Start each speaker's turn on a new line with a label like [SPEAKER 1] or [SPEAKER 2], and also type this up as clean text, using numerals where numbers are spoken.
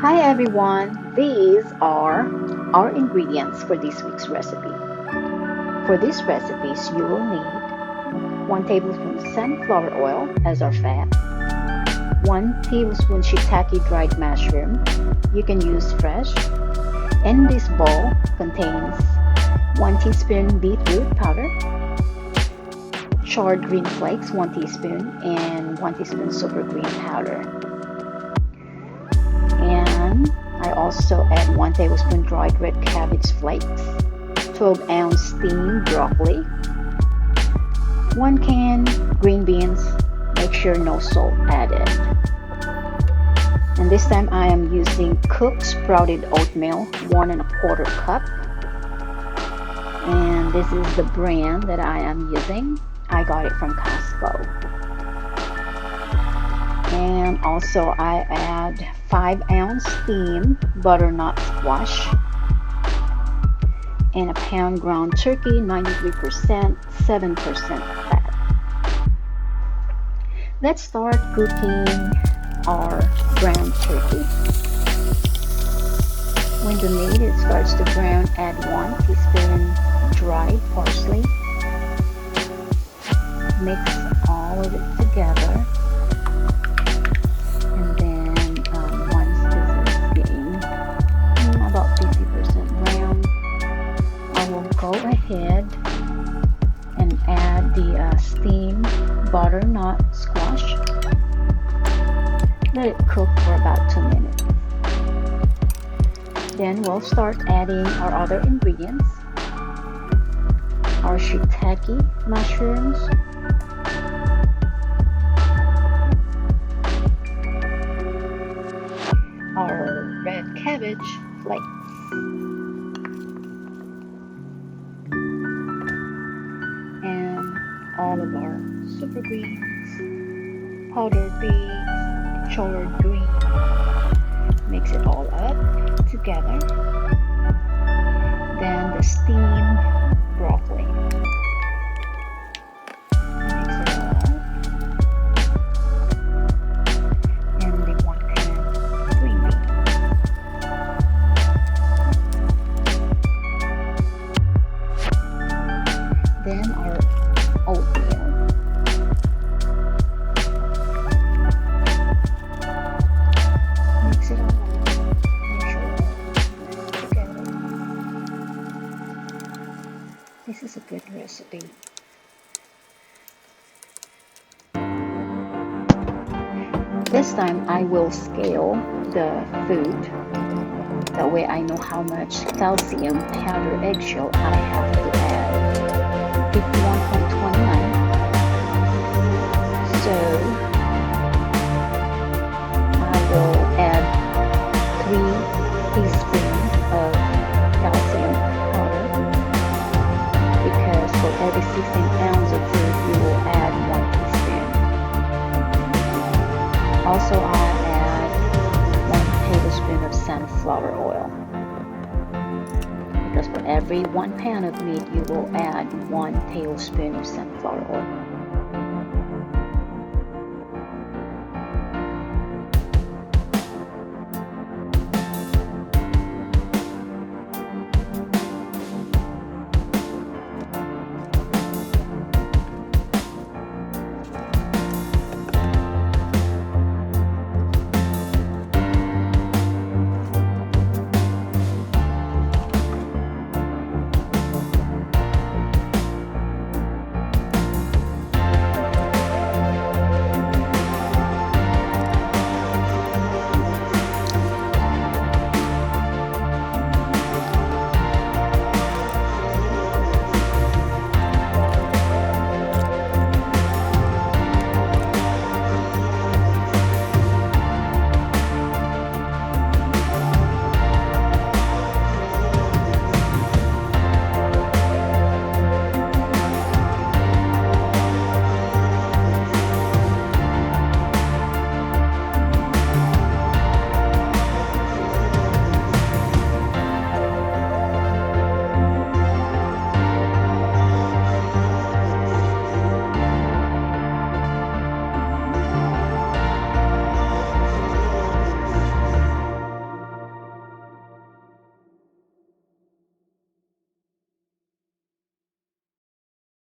[SPEAKER 1] Hi everyone, these are our ingredients for this week's recipe. For these recipes, you will need 1 tablespoon sunflower oil as our fat, 1 tablespoon shiitake dried mushroom. You can use fresh. And this bowl contains 1 teaspoon beetroot powder, charred green flakes 1 teaspoon, and 1 teaspoon super green powder. And I also add 1 tablespoon dried red cabbage flakes, 12-ounce steamed broccoli, 1 can green beans. Make sure no salt added. And this time I am using cooked sprouted oatmeal, 1 1/4 cup. And this is the brand that I am using. I got it from Costco. And also I add 5-ounce steamed butternut squash and a pound ground turkey, 93%, 7% fat. Let's start cooking our ground turkey. When the meat starts to brown, add 1 teaspoon dried parsley. Mix all of it together. And then once this is getting about 50% brown, I will go ahead and add the steamed butternut squash. Let it cook for about 2 minutes. Then we'll start adding our other ingredients. Our shiitake mushrooms, our red cabbage flakes, and all of our super greens, powdered beets, charred green. Mix it all up together. Then the steamed broccoli. Mix it all up. And the 1 can green beans. Then our oatmeal. Mix it all up. Make sure it all mixes together. This is a good recipe. This time I will scale the food. That way I know how much calcium powder eggshell I have to add. 51.29. So I will add 3 teaspoons of calcium powder, because for every 16 ounces of food you will add 1 teaspoon. Also I add 1 tablespoon of sunflower oil, because for every 1 pound of meat you will add 1 tablespoon of sunflower oil.